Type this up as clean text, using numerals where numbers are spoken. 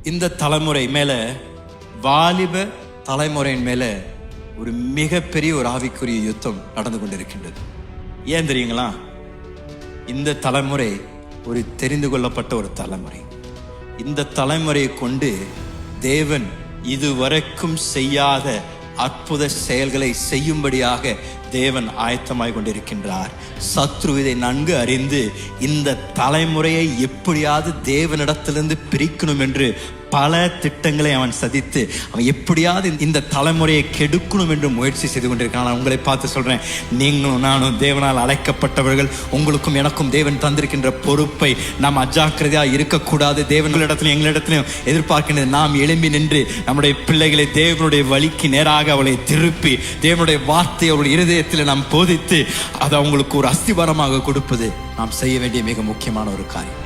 இந்த தலைமுறை மேல, வாலிப தலைமுறையின் மேல ஒரு மிகப்பெரிய ஒரு ஆவிக்குரிய யுத்தம் நடந்து கொண்டிருக்கின்றது. ஏன் தெரியுங்களா? இந்த தலைமுறை ஒரு தெரிந்து கொள்ளப்பட்ட ஒரு தலைமுறை. இந்த தலைமுறையை கொண்டு தேவன் இதுவரைக்கும் செய்யாத அற்புத செயல்களை செய்யும்படியாக தேவன் ஆயத்தமாய் கொண்டிருக்கின்றார். சத்ரு இதை நன்கு அறிந்து இந்த தலைமுறையை எப்படியாவது தேவனிடத்திலிருந்து பிரிக்கணும் என்று பல திட்டங்களை அவன் சதித்து அவன் எப்படியாவது இந்த தலைமுறையை கெடுக்கணும் என்று முயற்சி செய்து கொண்டிருக்கான். உங்களை பார்த்து சொல்றேன், நீங்களும் நானும் தேவனால் அழைக்கப்பட்டவர்கள். உங்களுக்கும் எனக்கும் தேவன் தந்திருக்கின்ற பொறுப்பை நாம் அஜாக்கிரதையா இருக்கக்கூடாது. தேவனிடத்திலும் எங்களிடத்திலும் எதிர்பார்க்கின்றது நாம் எழும்பி நின்று நம்முடைய பிள்ளைகளை தேவனுடைய வழிக்கு நேராக அவளை திருப்பி தேவனுடைய வார்த்தையை அவருடைய இருதயத்தில் நாம் போதித்து அதை அவங்களுக்கு ஒரு அஸ்திபாரமாக கொடுப்பது நாம் செய்ய வேண்டிய மிக முக்கியமான ஒரு காரியம்.